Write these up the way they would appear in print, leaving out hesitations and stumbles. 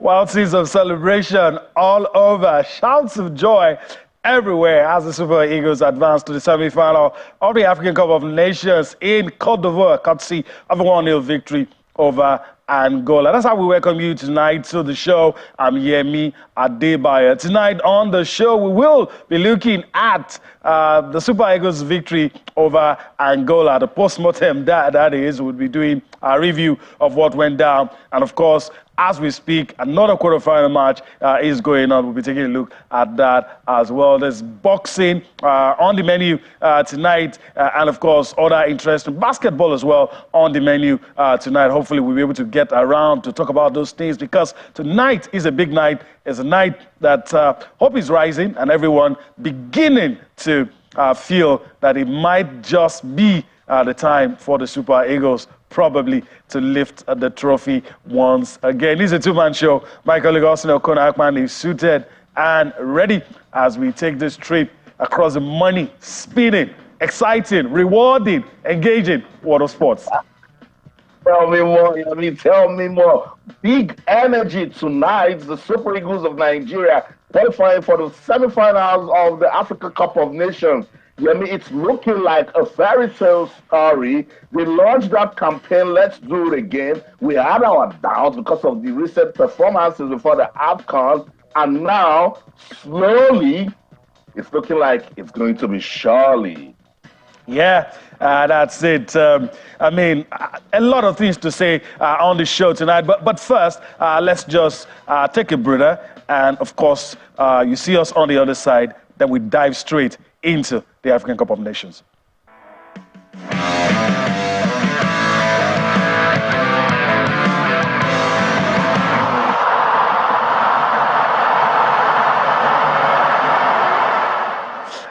Wild scenes of celebration all over. Shouts of joy everywhere as the Super Eagles advance to the semi-final of the African Cup of Nations in Côte d'Ivoire, courtesy of a 1-0 victory over Angola. That's how we welcome you tonight to the show. I'm Yemi Adebayo. Tonight on the show, we will be looking at the Super Eagles' victory over Angola. The post-mortem, that is, we'll be doing a review of what went down. And of course, as we speak, another quarterfinal match is going on. We'll be taking a look at that as well. There's boxing on the menu tonight, and of course, other interesting basketball as well on the menu tonight. Hopefully, we'll be able to get around to talk about those things, because tonight is a big night. It's a night that hope is rising, and everyone beginning to feel that it might just be the time for the Super Eagles probably to lift the trophy once again. This is a two-man show. My colleague Austin Okona-Akpan is suited and ready as we take this trip across the money, spinning, exciting, rewarding, engaging world of sports. Tell me more, tell me more. Big energy tonight. The Super Eagles of Nigeria qualifying for the semi-finals of the Africa Cup of Nations. It's looking like a fairy tale story. They launched that campaign, let's do it again. We had our doubts because of the recent performances before the AFCON, and now, slowly, it's looking like it's going to be surely. Yeah, that's it. I mean, a lot of things to say on the show tonight. But first, let's just take a breather. And of course, you see us on the other side. Then we dive straight into the African Cup of Nations.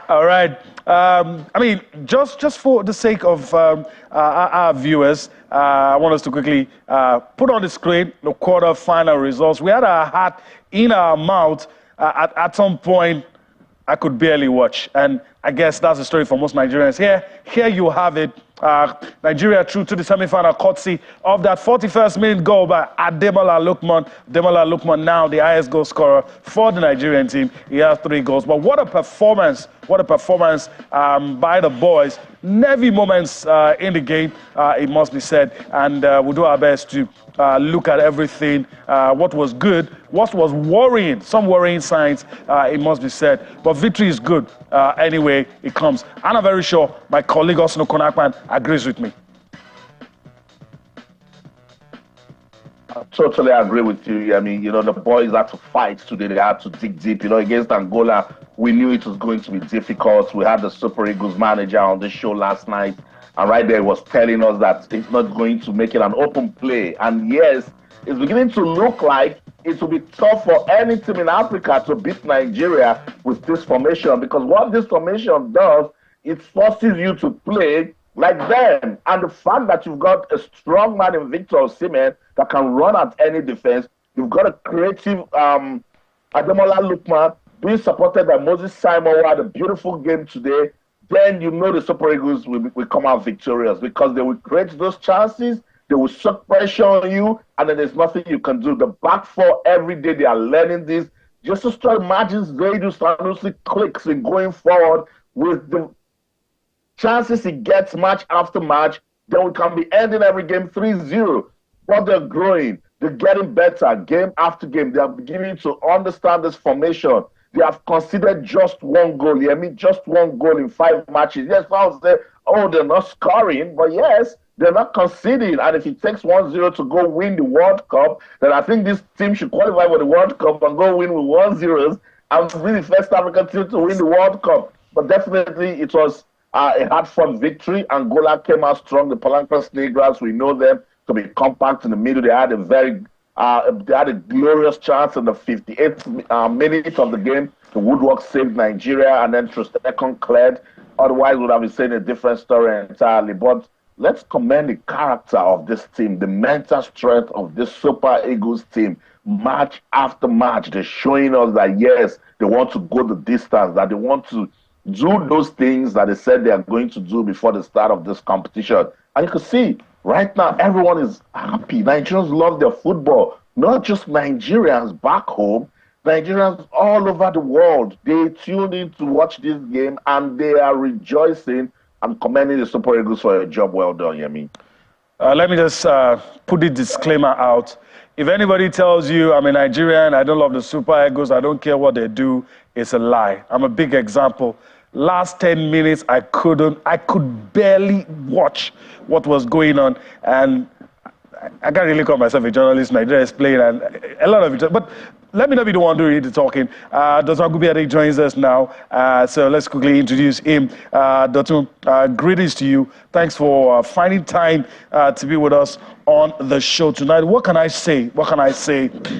All right. I mean, just for the sake of our viewers, I want us to quickly put on the screen the quarter-final results. We had our hat in our mouth at some point. I could barely watch, and I guess that's the story for most Nigerians. Here you have it. Nigeria through to the semi-final courtesy of that 41st minute goal by Ademola Lookman. Ademola Lookman now the highest goal scorer for the Nigerian team. He has 3 goals. But what a performance by the boys. Nervy moments in the game, it must be said. And we'll do our best to look at everything, what was good, what was worrying, some worrying signs, it must be said. But victory is good anyway it comes. And I'm very sure my colleague Austin Okona-Akpan agrees with me. I totally agree with you. I mean, the boys had to fight today. They had to dig deep. Against Angola, we knew it was going to be difficult. We had the Super Eagles manager on the show last night, and right there was telling us that it's not going to make it an open play. And yes, it's beginning to look like it will be tough for any team in Africa to beat Nigeria with this formation, because what this formation does, it forces you to play like them. And the fact that you've got a strong man in Victor Osimhen that can run at any defense, you've got a creative Ademola Lookman being supported by Moses Simon, who had a beautiful game today, then the Super Eagles will come out victorious, because they will create those chances, they will suck pressure on you, and then there's nothing you can do. The back four, every day they are learning this. Just to start imagine Zaidu Sanusi clicks in going forward with the chances he gets match after match, then we can be ending every game 3-0. But they're growing, they're getting better game after game. They are beginning to understand this formation. They have conceded just 1 goal. Just 1 goal in 5 matches. Yes, I would say, they're not scoring, but yes, they're not conceding. And if it takes 1-0 to go win the World Cup, then I think this team should qualify for the World Cup and go win with 1-0 and be the first African team to win the World Cup. But definitely it was a hard-fought victory. Angola came out strong. The Palancas Negras, we know them to be compact in the middle. They had a glorious chance in the 58th minute of the game. The woodwork saved Nigeria, and then Trostekon cleared. Otherwise, we would have been saying a different story entirely. But let's commend the character of this team, the mental strength of this Super Eagles team. Match after match, they're showing us that, yes, they want to go the distance, that they want to do those things that they said they are going to do before the start of this competition. And you can see, right now, everyone is happy. Nigerians love their football. not just Nigerians back home, Nigerians all over the world. They tuned in to watch this game and they are rejoicing. I'm commending the Super Eagles for a job well done, Yemi. Let me just put the disclaimer out. If anybody tells you I'm a Nigerian, I don't love the Super Eagles, I don't care what they do, it's a lie. I'm a big example. Last 10 minutes, I could barely watch what was going on. And I can't really call myself a journalist. Nigeria is playing, and a lot of it. But let me not be the one doing the talking. Dr. Gubiade joins us now. So let's quickly introduce him. Dr. Greetings to you. Thanks for finding time to be with us on the show tonight. What can I say?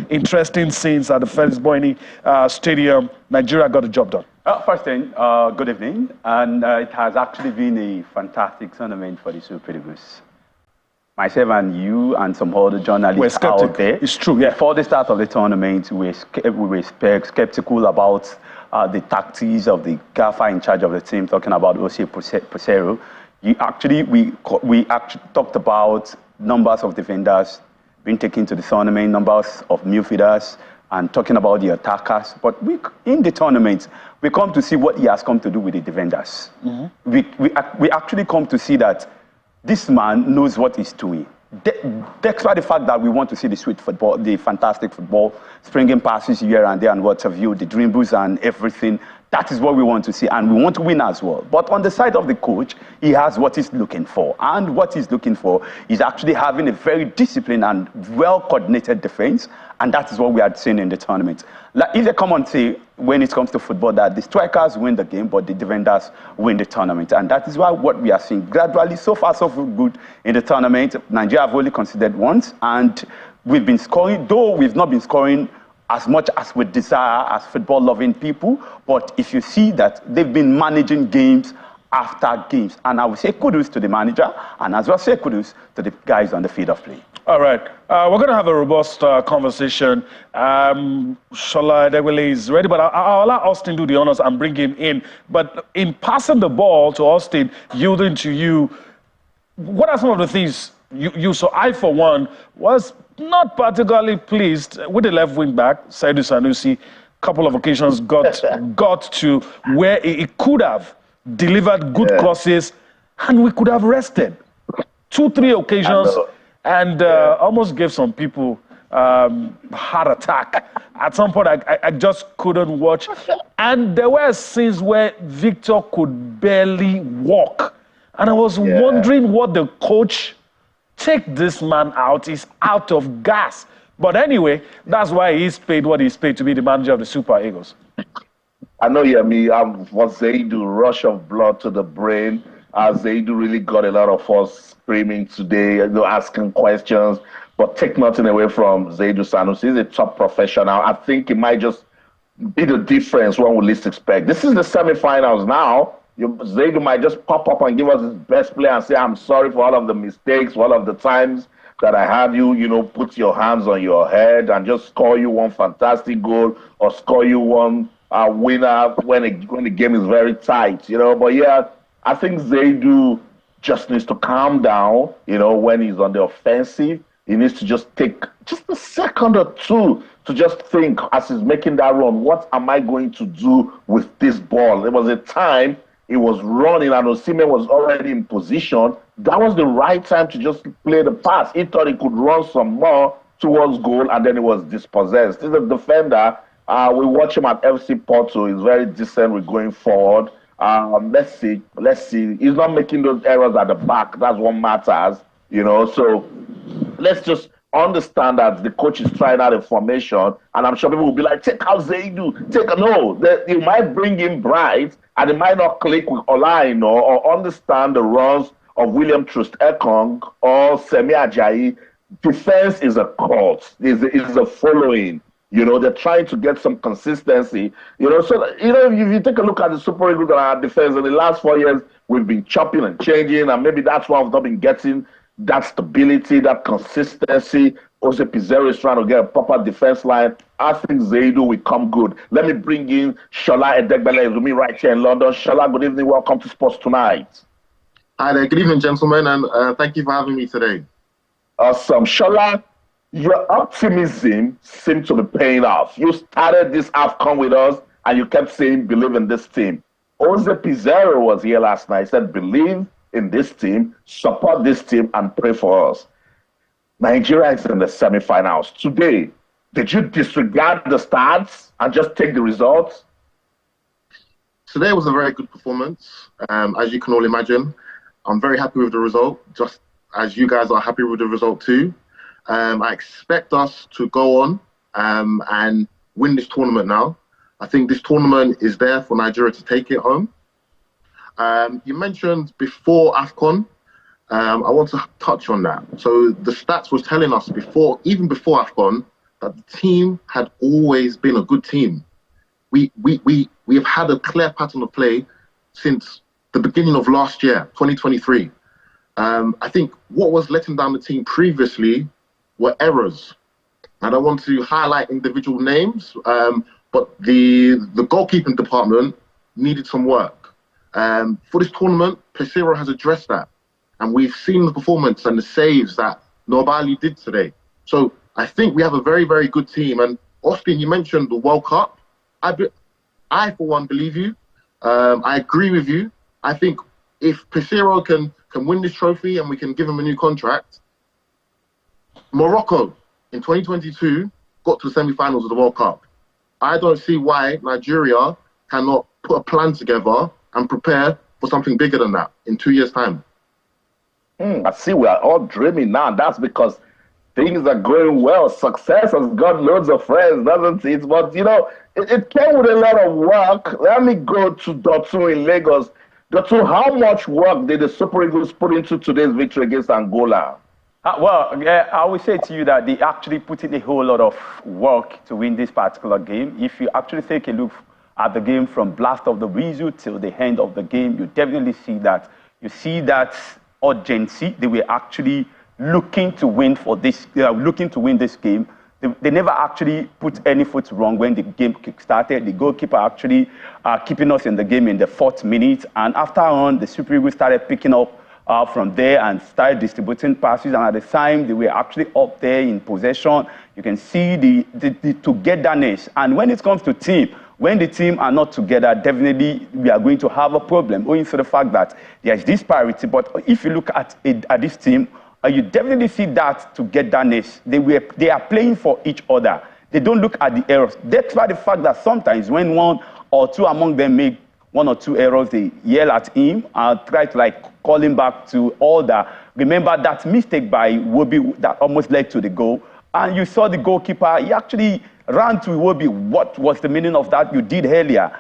Interesting scenes at the Felix Boyne Stadium. Nigeria got the job done. First thing, good evening. And it has actually been a fantastic tournament for the Super Eagles. Myself and you and some other journalists out there. It's true, yeah. Before the start of the tournament, we were skeptical about the tactics of the gaffer in charge of the team, talking about Peseiro. We actually talked about numbers of defenders being taken to the tournament, numbers of midfielders, and talking about the attackers. But in the tournament, we come to see what he has come to do with the defenders. Mm-hmm. We actually come to see that this man knows what he's doing. Despite the fact that we want to see the sweet football, the fantastic football, springing passes here and there and what have you, the dribbles and everything, that is what we want to see, and we want to win as well. But on the side of the coach, he has what he's looking for. And what he's looking for is actually having a very disciplined and well-coordinated defense, and that is what we are seeing in the tournament. Like, if they come and say, when it comes to football, that the strikers win the game, but the defenders win the tournament. And that is why what we are seeing gradually, so far, so good in the tournament. Nigeria have only conceded once, and we've been scoring, though we've not been scoring as much as we desire as football-loving people. But if you see that they've been managing games after games, and I will say kudos to the manager, and as well say kudos to the guys on the field of play. All right, we're going to have a robust conversation. Shola Edegbele is ready, but I'll let Austin do the honors and bring him in. But in passing the ball to Austin, yielding to you, what are some of the things you saw? I, for one, was not particularly pleased with the left wing back, Saidu Sanusi. Couple of occasions got to where he could have delivered good crosses, and we could have rested. 2-3 occasions, and almost gave some people heart attack. At some point, I just couldn't watch. And there were scenes where Victor could barely walk. And I was wondering what the coach, take this man out, he's out of gas. But anyway, that's why he's paid what he's paid to be the manager of the Super Eagles. I know, was Zaidu, rush of blood to the brain. Zaidu really got a lot of us screaming today, asking questions. But take nothing away from Zaidu Sanusi. He's a top professional. I think it might just be the difference one would least expect. This is the semifinals now. Zaidu might just pop up and give us his best play and say, I'm sorry for all of the mistakes, for all of the times that I had you, put your hands on your head and just score you one fantastic goal or score you one winner when the game is very tight, But yeah, I think Zaidu just needs to calm down, when he's on the offensive. He needs to just take just a second or two to just think as he's making that run, what am I going to do with this ball? There was a time he was running and Osimhen was already in position. That was the right time to just play the pass. He thought he could run some more towards goal, and then he was dispossessed. He's a defender. We watch him at FC Porto. He's very decent with going forward. Let's see. He's not making those errors at the back. That's what matters, So let's just understand that the coach is trying out a formation, and I'm sure people will be like, take out Zaidu. No, you might bring in Bright, and it might not click with Olaino or understand the runs of William Troost-Ekong or Semi Ajayi. Defense is a cult, is a following. They're trying to get some consistency. So if you take a look at the Super Eagles and our defense in the last 4 years, we've been chopping and changing, and maybe that's why we've not been getting that stability, that consistency. Also, Peseiro is trying to get a proper defense line. I think Zaidu will come good. Let me bring in Shola Edegbele with me right here in London. Shola, good evening. Welcome to Sports Tonight. Hi there. Good evening, gentlemen, and thank you for having me today. Awesome. Shola, Your optimism seemed to be paying off. You started this AFCON with us, and you kept saying, believe in this team. Peseiro was here last night. He said, believe in this team, support this team, and pray for us. Nigeria is in the semi-finals. Today, did you disregard the stats and just take the results? Today was a very good performance, as you can all imagine. I'm very happy with the result, just as you guys are happy with the result too. I expect us to go on and win this tournament now. I think this tournament is there for Nigeria to take it home. You mentioned before AFCON. I want to touch on that. So the stats was telling us even before AFCON, that the team had always been a good team. We have had a clear pattern of play since the beginning of last year, 2023. I think what was letting down the team previously were errors. I don't want to highlight individual names, but the goalkeeping department needed some work. For this tournament, Peseiro has addressed that. And we've seen the performance and the saves that Nobali did today. So I think we have a very, very good team. And Austin, you mentioned the World Cup. I for one, believe you. I agree with you. I think if Peseiro can win this trophy and we can give him a new contract, Morocco in 2022 got to the semi-finals of the World Cup. I don't see why Nigeria cannot put a plan together and prepare for something bigger than that in 2 years' time. I see we are all dreaming now. That's because things are going well. Success has got loads of friends, doesn't it? But, it came with a lot of work. Let me go to Dotun in Lagos. Dotun, how much work did the Super Eagles put into today's victory against Angola? I would say to you that they actually put in a whole lot of work to win this particular game. If you actually take a look at the game from blast of the whistle till the end of the game, you definitely see that. You see that urgency. They were actually looking to win this game. They never actually put any foot wrong when the game started. The goalkeeper actually keeping us in the game in the 4th minute. And after on, the Super Eagles started picking up from there and started distributing passes. And at the time, they were actually up there in possession. You can see the togetherness. And when it comes to team, when the team are not together, definitely we are going to have a problem, owing to the fact that there is disparity. But if you look at this team, you definitely see that togetherness. They are playing for each other. They don't look at the errors. That's why the fact that sometimes when one or two among them make 1 or 2 errors, they yell at him and try to call him back to order. Remember that mistake by Iwobi that almost led to the goal. And you saw the goalkeeper, he actually ran to Iwobi. What was the meaning of that you did earlier?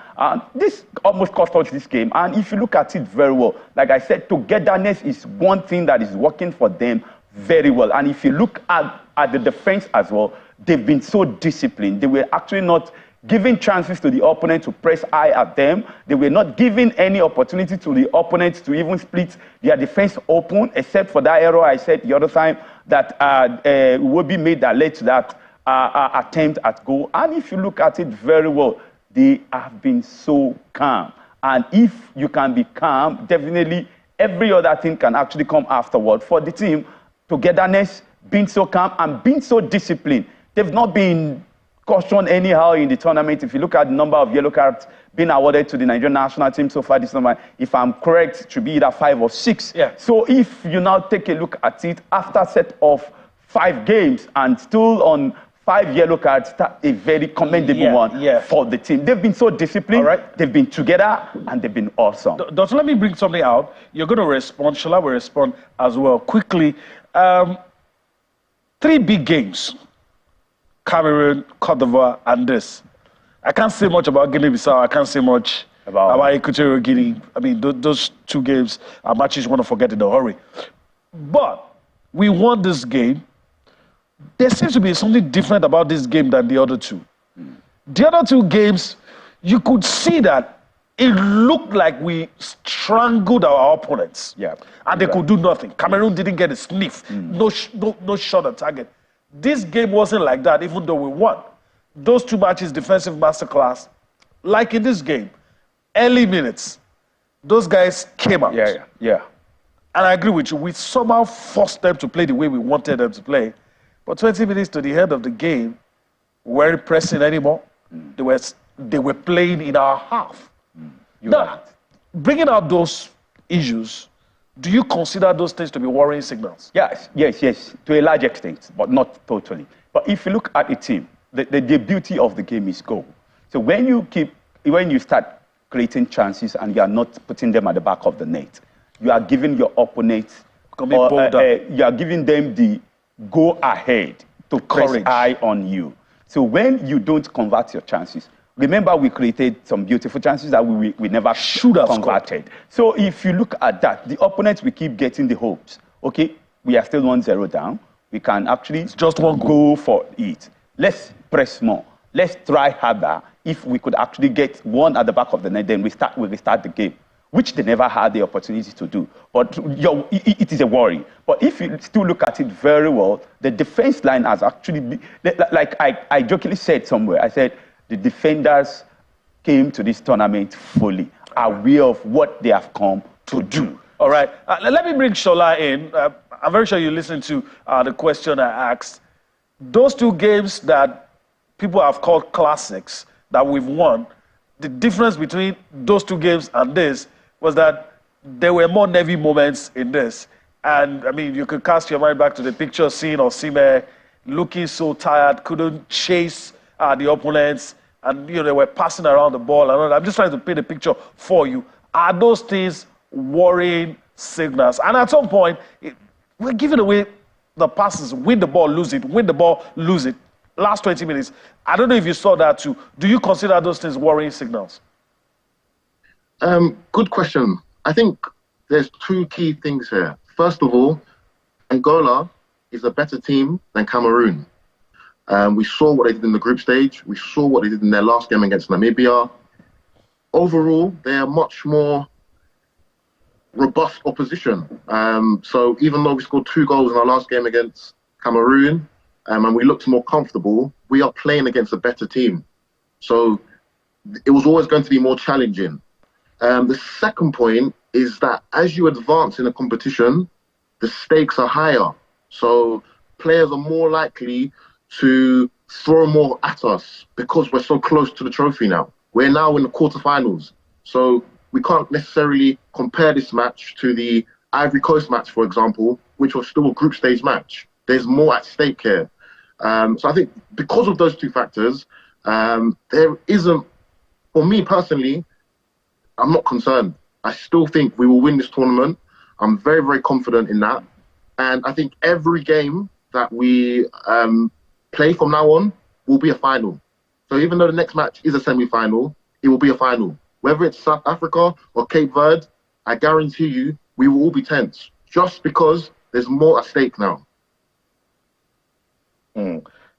This almost cost us this game. And if you look at it very well, like I said, togetherness is one thing that is working for them very well. And if you look at the defense as well, they've been so disciplined. They were actually not giving chances to the opponent to press high at them. They were not giving any opportunity to the opponent to even split their defense open, except for that error I said the other time that Iwobi made that led to that attempt at goal. And if you look at it very well, they have been so calm. And if you can be calm, definitely every other thing can actually come afterward. For the team, togetherness, being so calm and being so disciplined. They've not been cautioned anyhow in the tournament. If you look at the number of yellow cards being awarded to the Nigerian national team so far this summer, if I'm correct, it should be either 5 or 6. Yeah. So if you now take a look at it, after a set of 5 games and still on 5 yellow cards, that's a very commendable one for the team. They've been so disciplined, they've been together, and they've been awesome. Doctor, let me bring something out. You're going to respond. Shall I respond as well? Quickly, 3 big games. Cameroon, Cote d'Ivoire, and this. I can't say much about Guinea-Bissau. I can't say much about Equatorial Guinea. I mean, those 2 games are matches you want to forget in a hurry. But we won this game. There seems to be something different about this game than the other 2. The other 2 games, you could see that it looked like we strangled our opponents. Yeah. And they could do nothing. Cameroon didn't get a sniff. No shot on target. This game wasn't like that, even though we won. Those 2 matches, defensive masterclass, like in this game, early minutes, those guys came out. Yeah. And I agree with you. We somehow forced them to play the way we wanted them to play. But 20 minutes to the end of the game, we weren't pressing anymore. They were playing in our half. Now, bringing out those issues, do you consider those things to be worrying signals? Yes, to a large extent, but not totally. But if you look at the team, the beauty of the game is goal. So when you start creating chances and you are not putting them at the back of the net, you are giving your opponents, you are giving them the go ahead to press eye on you. So when you don't convert your chances, remember we created some beautiful chances that we never should have converted. So if you look at that, the opponents will keep getting the hopes. Okay, we are still 1-0 down. We can actually just one goal. Go for it. Let's press more. Let's try harder. If we could actually get one at the back of the net, then we restart the game, which they never had the opportunity to do. But it is a worry. But if you still look at it very well, the defense line has actually been, like I jokingly said somewhere, I said the defenders came to this tournament fully aware of what they have come to do. All right. Let me bring Shola in. I'm very sure you listened to the question I asked. Those two games that people have called classics that we've won, the difference between those two games and this was that there were more nervy moments in this. And, I mean, you could cast your mind back to the picture scene of Sime looking so tired, couldn't chase the opponents, and, you know, they were passing around the ball. And all that. I'm just trying to paint a picture for you. Are those things worrying signals? And at some point, we're giving away the passes, win the ball, lose it, win the ball, lose it. Last 20 minutes. I don't know if you saw that too. Do you consider those things worrying signals? Good question. I think there's two key things here. First of all, Angola is a better team than Cameroon. We saw what they did in the group stage. We saw what they did in their last game against Namibia. Overall, they are much more robust opposition. So even though we scored 2 goals in our last game against Cameroon, and we looked more comfortable, we are playing against a better team. So it was always going to be more challenging. The second point is that as you advance in a competition, the stakes are higher. So players are more likely to throw more at us because we're so close to the trophy now. We're now in the quarterfinals. So we can't necessarily compare this match to the Ivory Coast match, for example, which was still a group stage match. There's more at stake here. So I think because of those two factors, there isn't, for me personally, I'm not concerned. I still think we will win this tournament. I'm very, very confident in that. And I think every game that we play from now on will be a final. So even though the next match is a semi-final, it will be a final. Whether it's South Africa or Cape Verde, I guarantee you, we will all be tense just because there's more at stake now.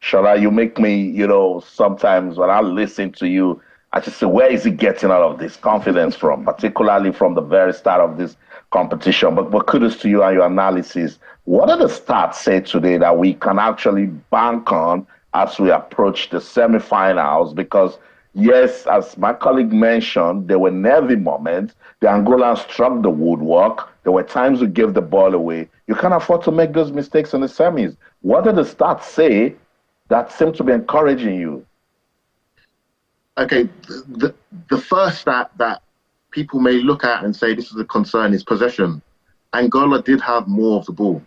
Shola, you make me, you know, sometimes when I listen to you, I just say, where is he getting all of this confidence from, particularly from the very start of this competition? But kudos to you and your analysis. What are the stats say today that we can actually bank on as we approach the semifinals? Because, yes, as my colleague mentioned, there were nervy moments. The Angolans struck the woodwork. There were times we gave the ball away. You can't afford to make those mistakes in the semis. What do the stats say that seem to be encouraging you? Okay, the first stat that people may look at and say this is a concern is possession. Angola did have more of the ball.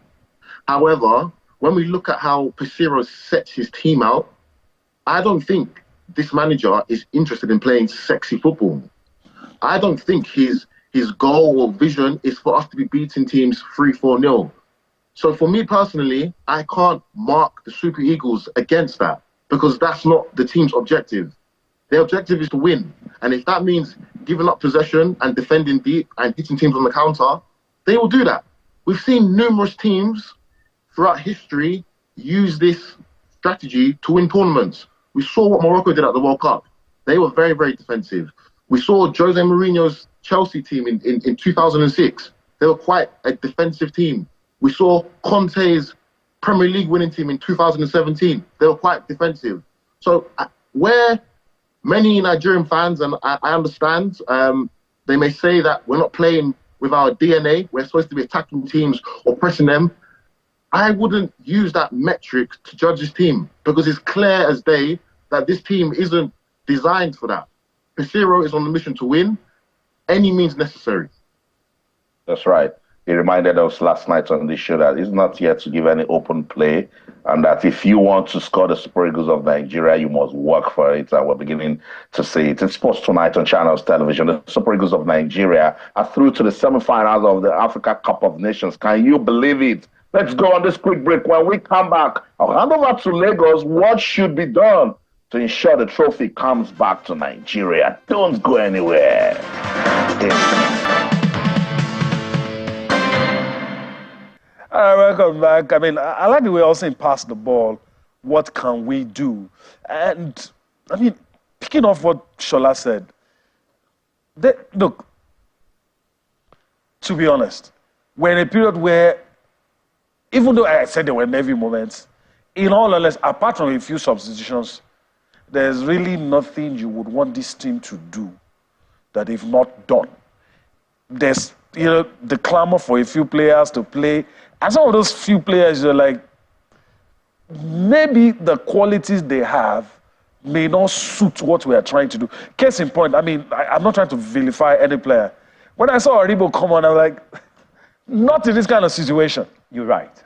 However, when we look at how Peseiro sets his team out, I don't think this manager is interested in playing sexy football. I don't think his goal or vision is for us to be beating teams 3-4-0. So for me personally, I can't mark the Super Eagles against that because that's not the team's objective. Their objective is to win. And if that means giving up possession and defending deep and hitting teams on the counter, they will do that. We've seen numerous teams throughout history use this strategy to win tournaments. We saw what Morocco did at the World Cup. They were very, very defensive. We saw Jose Mourinho's Chelsea team in 2006. They were quite a defensive team. We saw Conte's Premier League winning team in 2017. They were quite defensive. So where many Nigerian fans, and I understand, they may say that we're not playing with our DNA, we're supposed to be attacking teams or pressing them. I wouldn't use that metric to judge this team because it's clear as day that this team isn't designed for that. Peseiro is on the mission to win any means necessary. That's right. He reminded us last night on this show that he's not here to give any open play, and that if you want to score the Super Eagles of Nigeria, you must work for it. And we're beginning to see it. In Sports Tonight on Channels Television, the Super Eagles of Nigeria are through to the semi-finals of the Africa Cup of Nations. Can you believe it? Let's go on this quick break. When we come back, I'll hand over to Lagos. What should be done to ensure the trophy comes back to Nigeria? Don't go anywhere. All right, welcome back. I mean, I like the way you're saying pass the ball. What can we do? And, I mean, picking off what Shola said, look, to be honest, we're in a period where, even though I said there were nervy moments, in all honesty, apart from a few substitutions, there's really nothing you would want this team to do that they've not done. There's, the clamor for a few players to play. And some of those few players, you're like, maybe the qualities they have may not suit what we are trying to do. Case in point, I mean, I'm not trying to vilify any player. When I saw Aribo come on, I'm like, not in this kind of situation. You're right.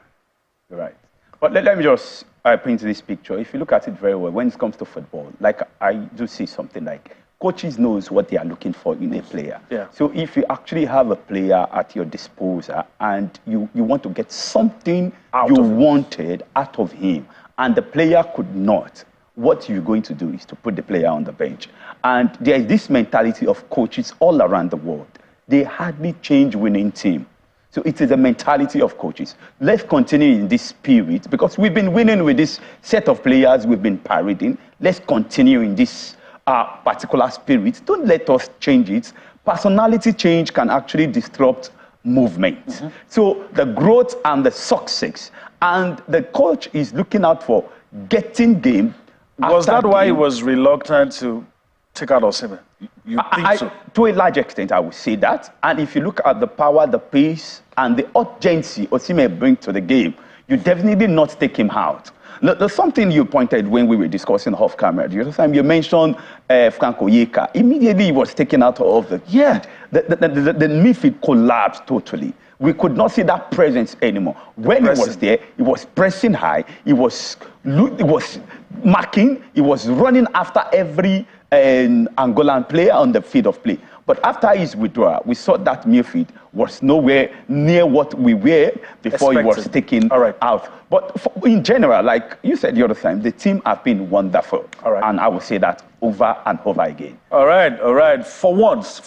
You're right. But let me just paint this picture. If you look at it very well, when it comes to football, like I do see something like coaches knows what they are looking for in a player. Yeah. So if you actually have a player at your disposal and you want to get something you wanted out of him and the player could not, what you're going to do is to put the player on the bench. And there is this mentality of coaches all around the world. They hardly change winning team. So it is a mentality of coaches. Let's continue in this spirit because we've been winning with this set of players we've been parading. Let's continue in this particular spirit. Don't let us change it. Personality change can actually disrupt movement. Mm-hmm. So the growth and the success, and the coach is looking out for getting game. Was that why he was reluctant to take out Osimhen? You think so? To a large extent, I would say that. And if you look at the power, the pace, and the urgency Osimhen brings to the game, you definitely not take him out. There's something you pointed when we were discussing off camera. The other time you mentioned Franco Yeka. Immediately he was taken out of the... Yeah. The midfield collapsed totally. We could not see that presence anymore. When he was there, he was pressing high. He was marking. He was running after every Angolan player on the field of play. But after his withdrawal, we saw that midfield was nowhere near what we were before he was taken out. But in general, like you said the other time, the team have been wonderful. And I will say that over and over again. All right. For once,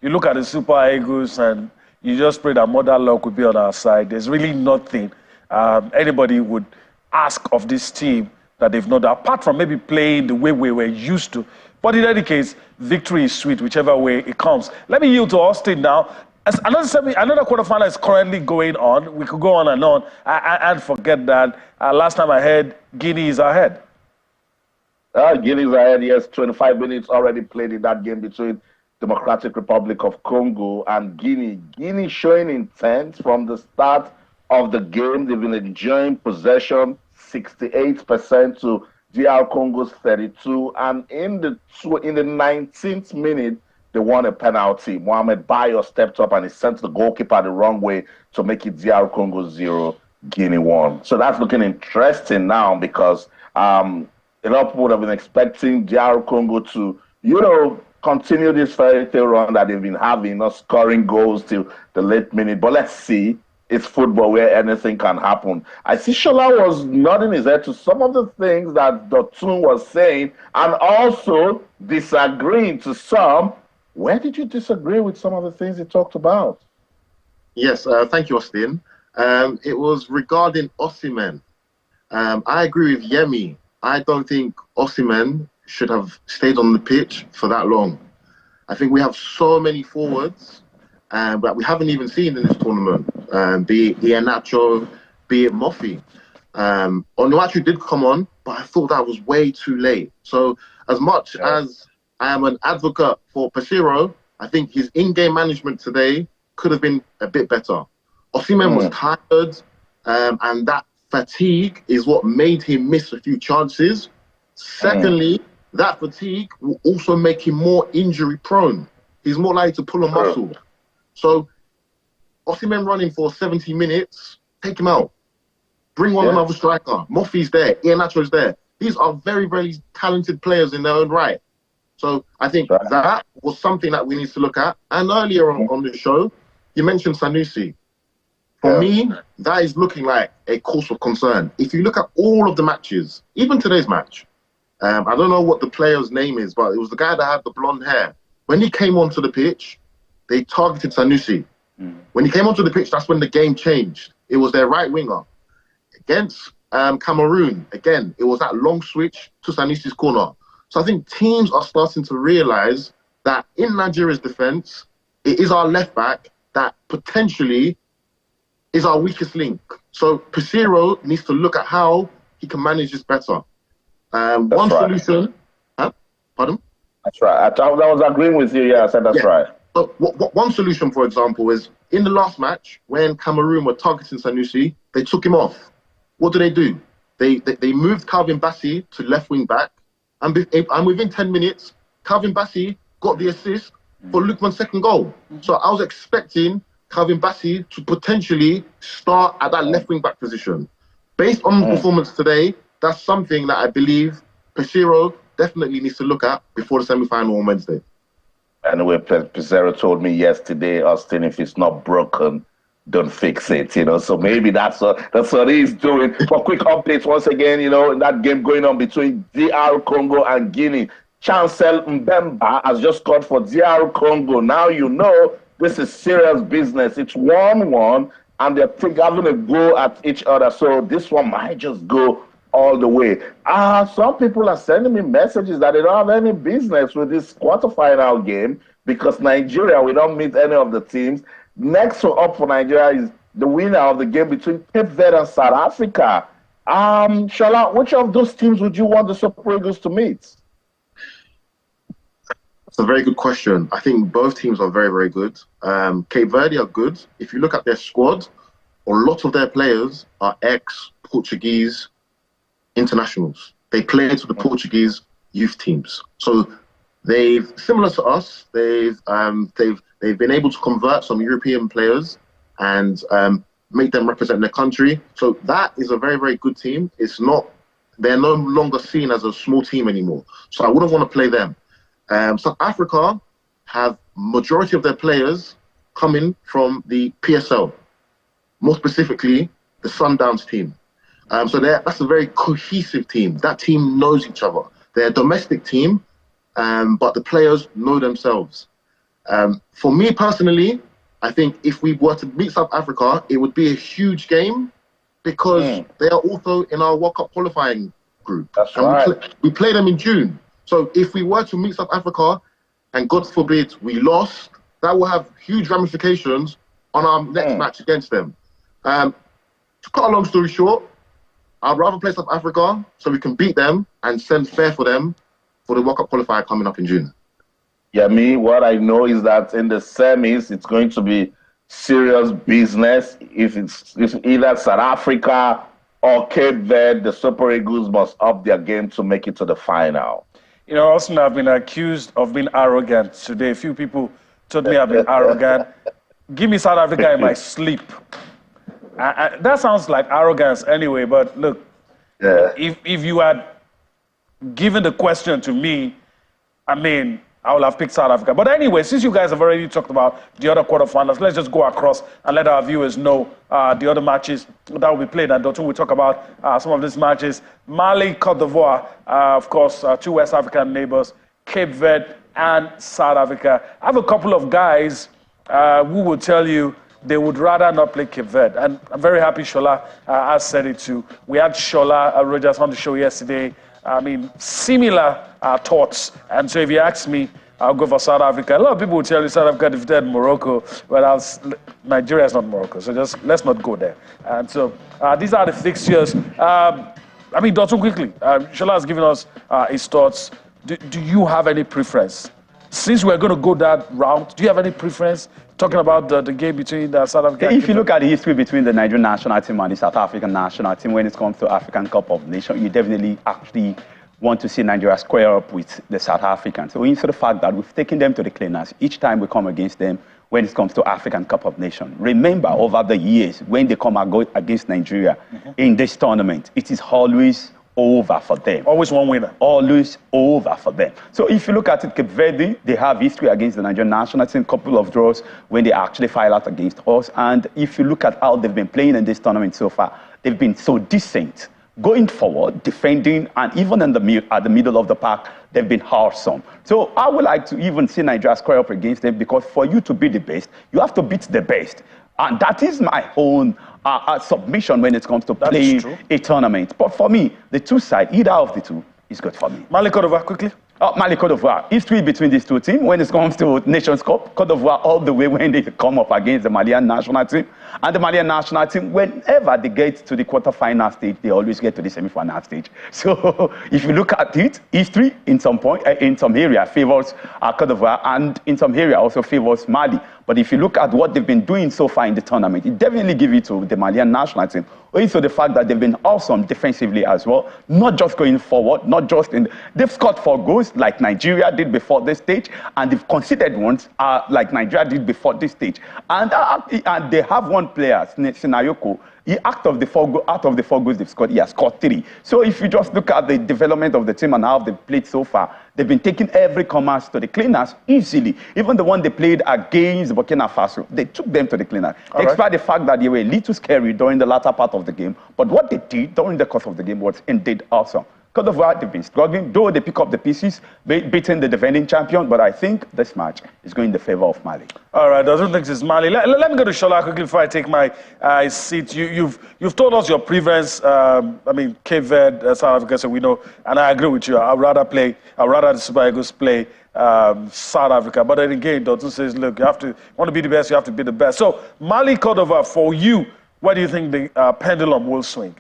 you look at the Super Eagles and you just pray that Mother Luck would be on our side. There's really nothing anybody would ask of this team that they've not done, apart from maybe playing the way we were used to. But in any case, victory is sweet, whichever way it comes. Let me yield to Austin now. As another quarterfinal is currently going on. We could go on and forget that. Last time I heard, Guinea is ahead. Guinea's ahead, yes. 25 minutes already played in that game between Democratic Republic of Congo and Guinea. Guinea showing intent from the start of the game. They've been enjoying possession, 68% to DR Congo's 32, and in the 19th minute, they won a penalty. Mohamed Bayo stepped up and he sent the goalkeeper the wrong way to make it DR Congo 0, Guinea 1. So that's looking interesting now because a lot of people would have been expecting DR Congo to, continue this fairy tale run that they've been having, not scoring goals till the late minute. But let's see. It's football where anything can happen. I see Shola was nodding his head to some of the things that Dotun was saying and also disagreeing to some. Where did you disagree with some of the things he talked about? Yes, thank you, Austin. It was regarding Osimhen. I agree with Yemi. I don't think Osimhen should have stayed on the pitch for that long. I think we have so many forwards that we haven't even seen in this tournament. Be it Iheanacho, be it Mofi. Onuachu did come on, but I thought that was way too late. So as much as I am an advocate for Peseiro, I think his in-game management today could have been a bit better. Osimhen was tired. and that fatigue is what made him miss a few chances. Secondly, that fatigue will also make him more injury prone. He's more likely to pull a muscle. So, Osimhen running for 70 minutes, take him out. Bring on another striker. Moffi's there. Iheanacho's there. These are very, very talented players in their own right. So I think that was something that we need to look at. And earlier on the show, you mentioned Sanusi. For me, that is looking like a cause for concern. If you look at all of the matches, even today's match, I don't know what the player's name is, but it was the guy that had the blonde hair. When he came onto the pitch, they targeted Sanusi. When he came onto the pitch, that's when the game changed. It was their right winger. Against Cameroon, again, it was that long switch to Sanusi's corner. So I think teams are starting to realise that in Nigeria's defence, it is our left back that potentially is our weakest link. So Peseiro needs to look at how he can manage this better. One solution... Pardon? That's right. I was agreeing with you. Yeah, I said that's right. So one solution, for example, is in the last match, when Cameroon were targeting Sanusi, they took him off. What do? They moved Calvin Bassey to left wing back, and within 10 minutes, Calvin Bassey got the assist for Lookman's second goal. So I was expecting Calvin Bassey to potentially start at that left wing back position. Based on the performance today, that's something that I believe Peseiro definitely needs to look at before the semi-final on Wednesday. Anyway, Peseiro told me yesterday, Austin, if it's not broken, don't fix it, you know. So maybe that's what he's doing. For quick updates, once again, you know, in that game going on between DR Congo and Guinea, Chancel Mbemba has just scored for DR Congo. Now you know this is serious business. It's 1-1, and they're having a go at each other. So this one might just go all the way. Some people are sending me messages that they don't have any business with this quarterfinal game because Nigeria, we don't meet any of the teams. Next up for Nigeria is the winner of the game between Cape Verde and South Africa. Shola, which of those teams would you want the Super Eagles to meet? That's a very good question. I think both teams are very, very good. Cape Verde are good. If you look at their squad, a lot of their players are ex-Portuguese internationals. They play to the Portuguese youth teams. So they've, similar to us, they've been able to convert some European players and make them represent their country. So that is a very, very good team. They're no longer seen as a small team anymore. So I wouldn't want to play them. South Africa have majority of their players coming from the PSL, more specifically the Sundowns team. So that's a very cohesive team. That team knows each other. They're a domestic team, but the players know themselves. For me personally, I think if we were to beat South Africa, it would be a huge game because they are also in our World Cup qualifying group. That's right. We play them in June. So if we were to meet South Africa and God forbid we lost, that will have huge ramifications on our next match against them. To cut a long story short, I'd rather play South Africa so we can beat them and send fair for them for the World Cup qualifier coming up in June. Yeah, what I know is that in the semis, it's going to be serious business. If it's either South Africa or Cape Verde, the Super Eagles must up their game to make it to the final. You know, Austin, I've been accused of being arrogant today. A few people told me I've been arrogant. Give me South Africa in my sleep. That sounds like arrogance anyway, but look, if you had given the question to me, I mean, I would have picked South Africa. But anyway, since you guys have already talked about the other quarterfinals, let's just go across and let our viewers know the other matches that will be played. And Dotun will talk about some of these matches. Mali, Cote d'Ivoire, of course, two West African neighbors, Cape Verde and South Africa. I have a couple of guys who will tell you they would rather not play Cape Verde. And I'm very happy Shola has said it too. We had Shola Rogers on the show yesterday. I mean, similar thoughts. And so if you ask me, I'll go for South Africa. A lot of people will tell you South Africa defeated Morocco, but Nigeria is not Morocco, so just let's not go there. And so these are the fixtures. I mean, Dotun, quickly, Shola has given us his thoughts. Do you have any preference? since we're going to go that route, do you have any preference? Talking about the game between South Africa. If you look at the history between the Nigerian national team and the South African national team when it comes to African Cup of Nations, you definitely actually want to see Nigeria square up with the South Africans. So into the fact that we've taken them to the cleaners each time we come against them when it comes to African Cup of Nations. Remember, over the years, when they come against Nigeria in this tournament, it is always over for them. Always one winner. Always over for them. So if you look at it, Cape Verde, they have history against the Nigerian national team, couple of draws when they actually file out against us. And if you look at how they've been playing in this tournament so far, they've been so decent. Going forward, defending, and even in at the middle of the park, they've been awesome. So I would like to even see Nigeria square up against them, because for you to be the best, you have to beat the best. And that is my own submission when it comes to playing a tournament. But for me, the two sides, either of the two, is good for me. Mali, Cote d'Ivoire, quickly. Mali, Cote d'Ivoire. History between these two teams when it comes to Nations Cup. Cote d'Ivoire all the way when they come up against the Malian national team. And the Malian national team, whenever they get to the quarterfinal stage, they always get to the semi-final stage. So if you look at it, history in some area favors Cote d'Ivoire, and in some area also favors Mali. But if you look at what they've been doing so far in the tournament, it definitely gives it to the Malian national team. Also the fact that they've been awesome defensively as well, not just going forward, not just they've scored 4 goals like Nigeria did before this stage, and they've conceded ones like Nigeria did before this stage. And they have one player, Sinayoko. Out of the 4 goals they've scored, he has scored 3. So if you just look at the development of the team and how they've played so far, they've been taking every commerce to the cleaners easily. Even the one they played against Burkina Faso, they took them to the cleaners. Despite the fact that they were a little scary during the latter part of the game, but what they did during the course of the game was indeed awesome. Cote d'Ivoire, they've been struggling, though they pick up the pieces, beating the defending champion, but I think this match is going in the favor of Mali. All right, I don't think it's Mali. Let me go to Shola quickly before I take my seat. You've told us your preference. I mean, Cape Verde, South Africa, so we know, and I agree with you. I'd rather the Super Eagles play South Africa. But then again, Dotun says, look, you want to be the best, you have to be the best. So Mali, Cote d'Ivoire, for you, where do you think the pendulum will swing?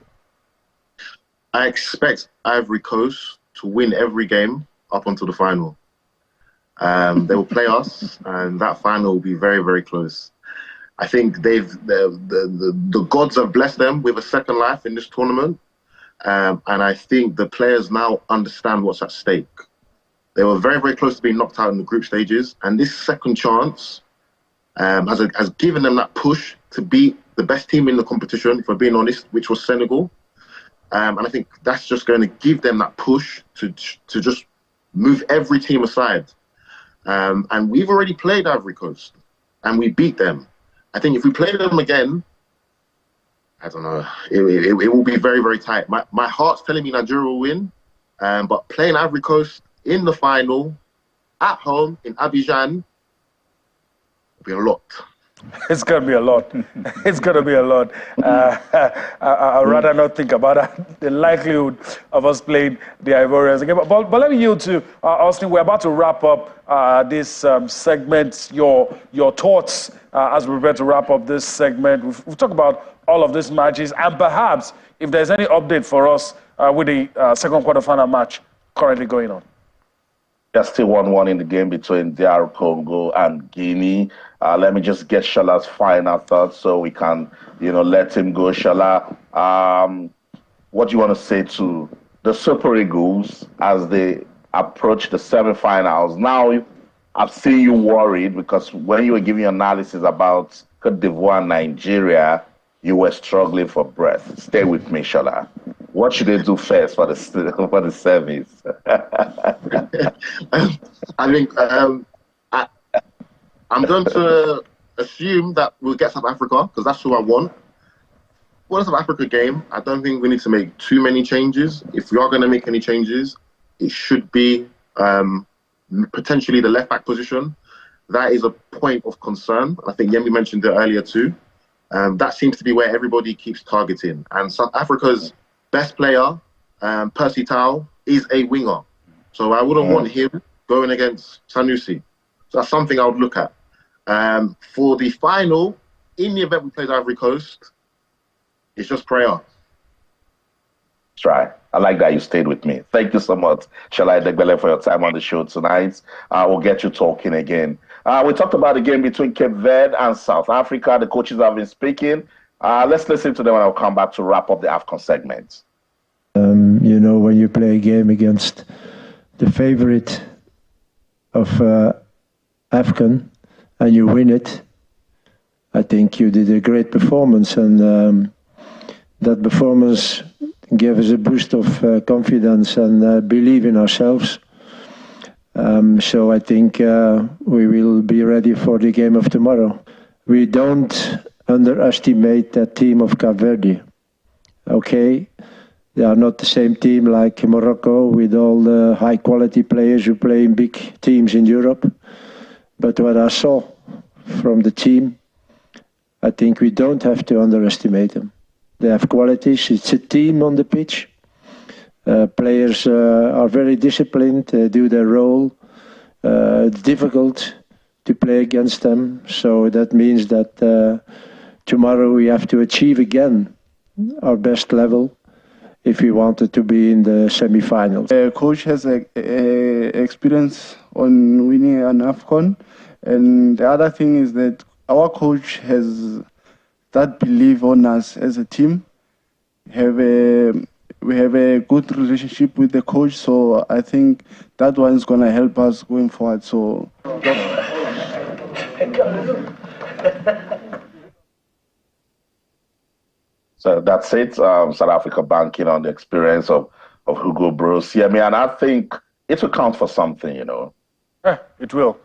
I expect Ivory Coast to win every game up until the final. They will play us, and that final will be very, very close. I think the gods have blessed them with a second life in this tournament, and I think the players now understand what's at stake. They were very, very close to being knocked out in the group stages, and this second chance has given them that push to beat the best team in the competition, if we're being honest, which was Senegal. And I think that's just going to give them that push to just move every team aside. And we've already played Ivory Coast, and we beat them. I think if we play them again, I don't know, it will be very, very tight. My heart's telling me Nigeria will win, but playing Ivory Coast in the final, at home, in Abidjan, will be a lot. It's going to be a lot. It's going to be a lot. I'd rather not think about that, the likelihood of us playing the Ivorians again. But let me yield to Austin. We're about to wrap up this segment. Your thoughts as we prepare to wrap up this segment. We've talked about all of these matches, and perhaps if there's any update for us with the second quarterfinal match currently going on. There's still 1-1 in the game between DR Congo and Guinea. Let me just get Shala's final thoughts so we can, let him go. Shala, what do you want to say to the Super Eagles as they approach the semi-finals? Now, I've seen you worried because when you were giving your analysis about Cote d'Ivoire and Nigeria, you were struggling for breath. Stay with me, Shala. What should they do first for the semis? I think I'm going to assume that we'll get South Africa because that's who I want. For the South Africa game, I don't think we need to make too many changes. If we are going to make any changes, it should be potentially the left back position. That is a point of concern. I think Yemi mentioned it earlier too. That seems to be where everybody keeps targeting. And South Africa's best player, Percy Tau, is a winger. So I wouldn't want him going against Sanusi. So that's something I would look at. For the final, in the event we play Ivory Coast, it's just prayer. That's right. I like that you stayed with me. Thank you so much, Shalai Degbele, for your time on the show tonight. We'll get you talking again. We talked about the game between Cape Verde and South Africa. The coaches have been speaking. Let's listen to them and I'll come back to wrap up the AFCON segment. You know, when you play a game against the favorite of AFCON and you win it, I think you did a great performance, and that performance gave us a boost of confidence and belief in ourselves. So I think we will be ready for the game of tomorrow. We don't underestimate that team of Cape Verde. Okay, they are not the same team like Morocco with all the high quality players who play in big teams in Europe. But what I saw from the team, I think we don't have to underestimate them. They have qualities. It's a team on the pitch. Players are very disciplined, do their role. It's difficult to play against them. So that means that tomorrow we have to achieve again our best level if we wanted to be in the semi-finals. The coach has experience on winning an AFCON. And the other thing is that our coach has that belief on us as a team. We have a good relationship with the coach, so I think that one is going to help us going forward. So that's it. South Africa banking on the experience of Hugo Broos. I mean, and I think it will count for something, you know. Yeah, it will.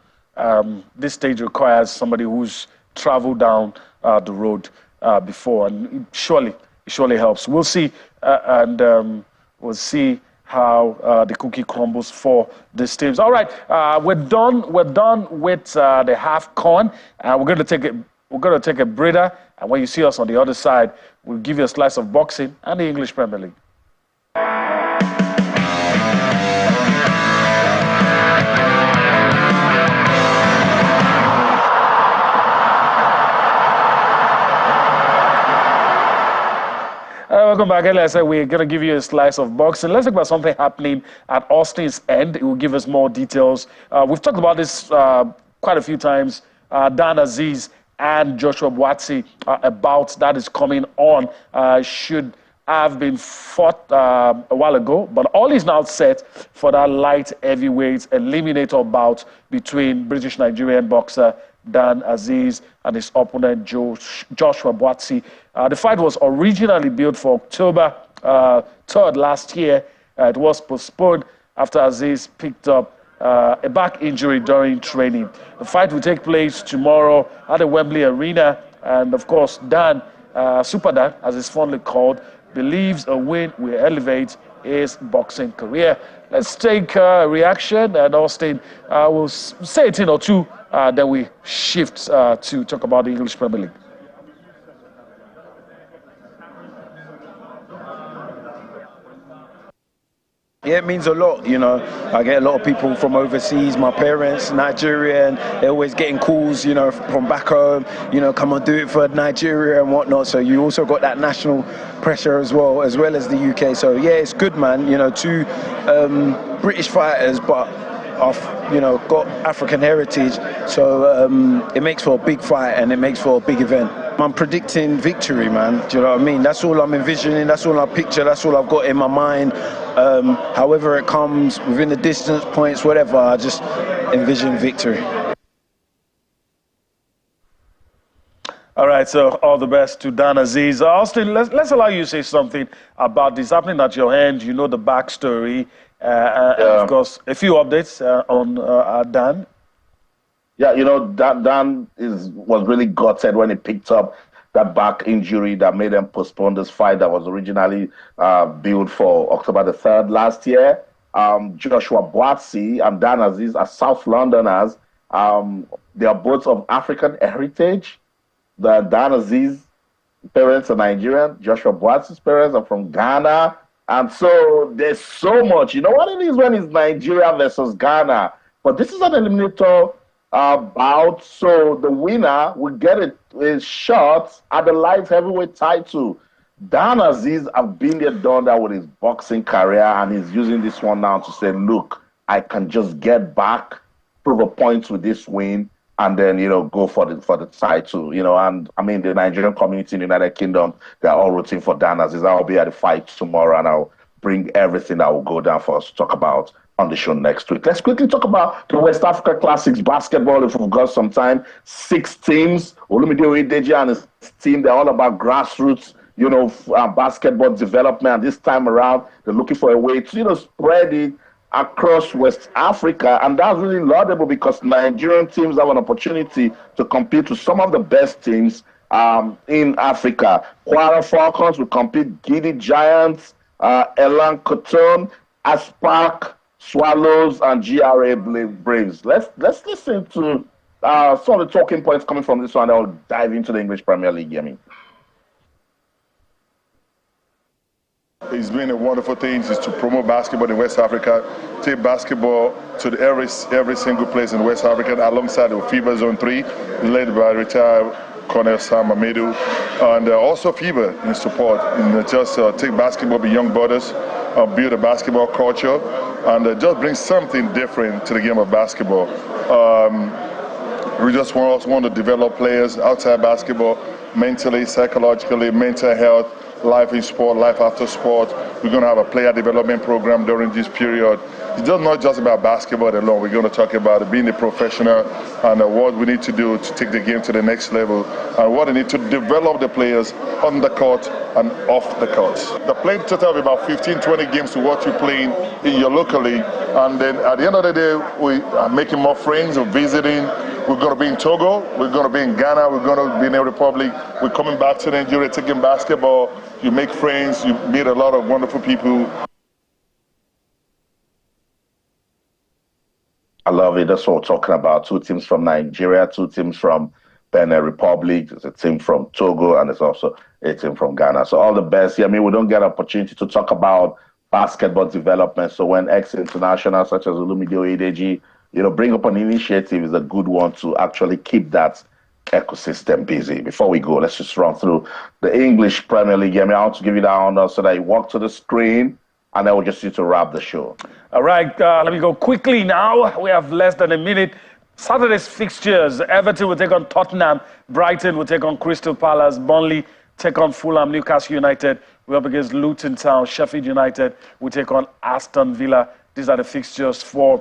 This stage requires somebody who's traveled down the road before, and it surely helps. We'll see, and we'll see how the cookie crumbles for these teams. All right, we're done. We're done with the AFCON. We're going to take a breather, and when you see us on the other side, we'll give you a slice of boxing and the English Premier League. Welcome back. Like I said, we're going to give you a slice of boxing. Let's talk about something happening at Austin's end. It will give us more details. We've talked about this quite a few times. Dan Azeez and Joshua Buatsi about that is coming on. Should have been fought a while ago, but all is now set for that light heavyweight eliminator bout between British Nigerian boxer Dan Azeez and his opponent Joshua Buatsi. The fight was originally built for October 3rd last year. It was postponed after Azeez picked up a back injury during training. The fight will take place tomorrow at the Wembley Arena, and of course Dan, Super Dan as it's fondly called, believes a win will elevate his boxing career. Let's take a reaction, and Austin will say a thing or two, then we shift to talk about the English Premier League. Yeah, it means a lot, you know. I get a lot of people from overseas, my parents, Nigerian, they're always getting calls, you know, from back home, you know, come and do it for Nigeria and whatnot. So you also got that national pressure as well as the UK. So yeah, it's good, man, you know, two British fighters, but you know, got African heritage, so it makes for a big fight and it makes for a big event. I'm predicting victory, man. Do you know what I mean? That's all I'm envisioning, that's all I picture, that's all I've got in my mind. However it comes, within the distance, points, whatever, I just envision victory. All right, so all the best to Dan Azeez. Austin, let's allow you to say something about this happening at your end. You know the backstory. And of course, a few updates on Dan. Yeah, you know, Dan was really gutted when he picked up that back injury that made them postpone this fight that was originally built for October the 3rd last year. Joshua Buatsi and Dan Azeez are South Londoners. They are both of African heritage. The Dan Azeez parents are Nigerian. Joshua Buatsi's parents are from Ghana. And so there's so much. You know what it is when it's Nigeria versus Ghana. But this is an eliminator bout. So the winner will get a shot at the light heavyweight title. Dan Azeez have been there, done that with his boxing career, and he's using this one now to say, look, I can just get back, prove a point with this win, and then, go for the title, and I mean, the Nigerian community in the United Kingdom, they're all rooting for Dan Azeez. I'll be at the fight tomorrow, and I'll bring everything that will go down for us to talk about on the show next week. Let's quickly talk about the West Africa Classics basketball if we've got some time. 6 teams, Olumide Oyedeji and his team, they're all about grassroots, basketball development. And this time around, they're looking for a way to, spread it across West Africa. And that's really laudable because Nigerian teams have an opportunity to compete with some of the best teams in Africa. Kwara Falcons will compete Gidi Giants, Elan Cotton, Aspark Swallows, and GRA Braves. Let's listen to some of the talking points coming from this one. I'll dive into the English Premier League. It's been a wonderful thing is to promote basketball in West Africa, take basketball to every single place in West Africa alongside the FIBA Zone 3, led by retired Colonel Sam Amedu, and also FIBA in support, and just take basketball beyond borders, build a basketball culture, and just bring something different to the game of basketball. We just want to develop players outside basketball, mentally, psychologically, mental health, life in sport, life after sport. We're going to have a player development program during this period. It's not just about basketball alone. We're going to talk about being a professional and what we need to do to take the game to the next level and what we need to develop the players on the court and off the court. The playing total of about 15, 20 games to what you're playing in your local league. And then at the end of the day, we are making more friends, we're visiting. We're going to be in Togo, we're going to be in Ghana, we're going to be in the Republic. We're coming back to Nigeria, taking basketball. You make friends, you meet a lot of wonderful people. I love it. That's what we're talking about. 2 teams from Nigeria, 2 teams from Benin Republic. There's a team from Togo, and there's also a team from Ghana. So all the best. I mean, we don't get an opportunity to talk about basketball development. So when ex-internationals such as Olumide Oyedeji, bring up an initiative is a good one to actually keep that ecosystem busy. Before we go, let's just run through the English Premier League. I want to give you that honor so that you walk to the screen, and then we'll just need to wrap the show. All right, let me go quickly now. We have less than a minute. Saturday's fixtures: Everton will take on Tottenham, Brighton will take on Crystal Palace, Burnley take on Fulham, Newcastle United we're up against Luton Town, Sheffield United will take on Aston Villa. These are the fixtures for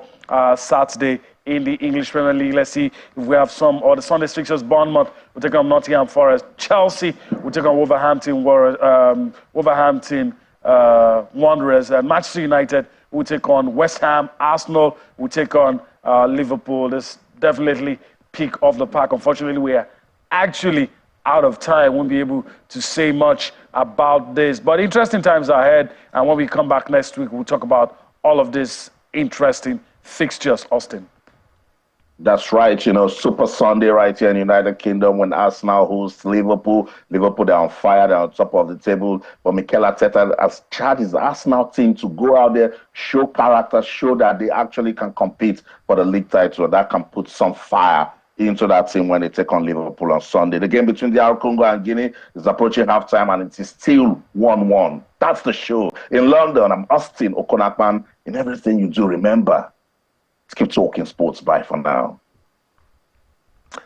Saturday in the English Premier League. Let's see if we have some, or the Sunday's fixtures. Bournemouth will take on Nottingham Forest. Chelsea will take on Wolverhampton Wanderers. Manchester United will take on West Ham. Arsenal will take on Liverpool. This definitely peak of the pack. Unfortunately, we are actually out of time. Won't be able to say much about this. But interesting times ahead. And when we come back next week, we'll talk about all of this interesting fixtures, Austin. That's right. Super Sunday right here in the United Kingdom when Arsenal hosts Liverpool. Liverpool, they're on fire. They're on top of the table. But Mikel Arteta has charged his Arsenal team to go out there, show character, show that they actually can compete for the league title. That can put some fire into that team when they take on Liverpool on Sunday. The game between the Congo and Guinea is approaching halftime, and it is still 1-1. That's the show. In London, I'm Austin Okonakman. In everything you do, remember, let's keep talking sports. Bye for now.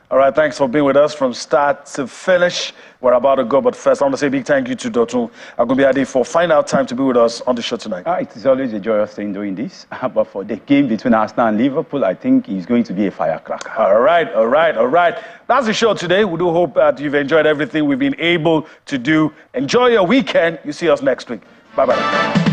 All right, thanks for being with us from start to finish. We're about to go, but first, I want to say a big thank you to Dotun Agunbiade for finding out time to be with us on the show tonight. It is always a joyous thing doing this, but for the game between Arsenal and Liverpool, I think it's going to be a firecracker. All right. That's the show today. We do hope that you've enjoyed everything we've been able to do. Enjoy your weekend. You see us next week. Bye-bye.